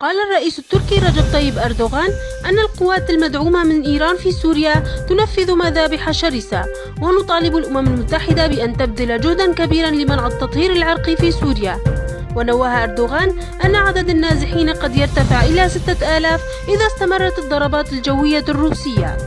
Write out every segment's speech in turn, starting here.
قال الرئيس التركي رجب طيب أردوغان أن القوات المدعومة من إيران في سوريا تنفذ مذابح شرسة، ونطالب الأمم المتحدة بأن تبذل جهدا كبيرا لمنع التطهير العرقي في سوريا. ونوه أردوغان أن عدد النازحين قد يرتفع إلى 6000 إذا استمرت الضربات الجوية الروسية.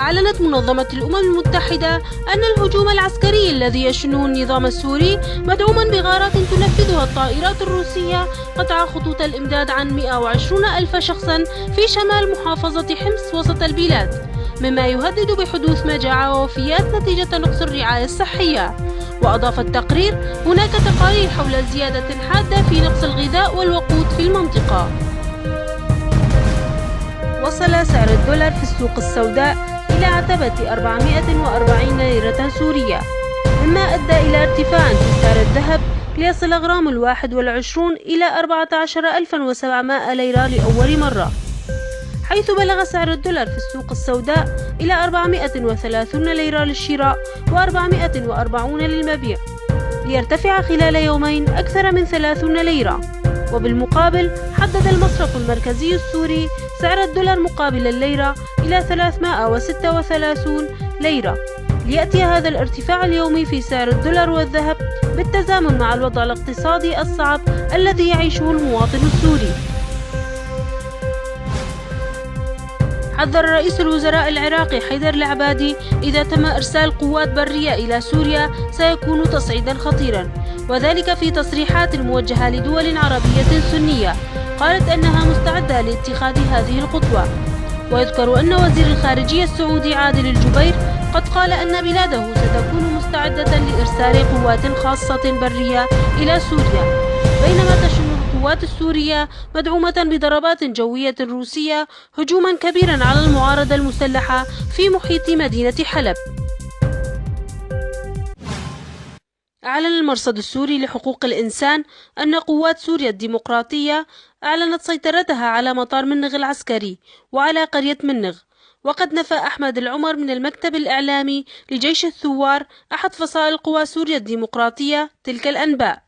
أعلنت منظمة الأمم المتحدة أن الهجوم العسكري الذي يشنه النظام السوري مدعوما بغارات تنفذها الطائرات الروسية قطع خطوط الإمداد عن 120 ألف شخصا في شمال محافظة حمص وسط البلاد، مما يهدد بحدوث مجاعة ووفيات نتيجة نقص الرعاية الصحية. وأضاف التقرير: هناك تقارير حول زيادة حادة في نقص الغذاء والوقود في المنطقة. وصل سعر الدولار في السوق السوداء إلى عتبة 440 ليرة سورية، مما أدى إلى ارتفاع في سعر الذهب ليصل غرام الواحد والعشرون إلى 14,700 ليرة لأول مرة، حيث بلغ سعر الدولار في السوق السوداء إلى 430 ليرة للشراء و440 للمبيع، ليرتفع خلال يومين أكثر من 30 ليرة. وبالمقابل حدد المصرف المركزي السوري سعر الدولار مقابل الليرة إلى 336 ليرة، ليأتي هذا الارتفاع اليومي في سعر الدولار والذهب بالتزامن مع الوضع الاقتصادي الصعب الذي يعيشه المواطن السوري. حذر رئيس الوزراء العراقي حيدر العبادي: إذا تم إرسال قوات برية إلى سوريا سيكون تصعيدا خطيرا، وذلك في تصريحات موجهة لدول عربية سنية قالت أنها مستعدة لاتخاذ هذه الخطوة. ويذكر أن وزير الخارجية السعودي عادل الجبير قد قال أن بلاده ستكون مستعدة لإرسال قوات خاصة برية إلى سوريا، بينما تشن القوات السورية مدعومة بضربات جوية روسية هجوما كبيرا على المعارضة المسلحة في محيط مدينة حلب. أعلن المرصد السوري لحقوق الإنسان أن قوات سوريا الديمقراطية أعلنت سيطرتها على مطار منغ العسكري وعلى قرية منغ. وقد نفى أحمد العمر من المكتب الإعلامي لجيش الثوار أحد فصائل قوى سوريا الديمقراطية تلك الأنباء.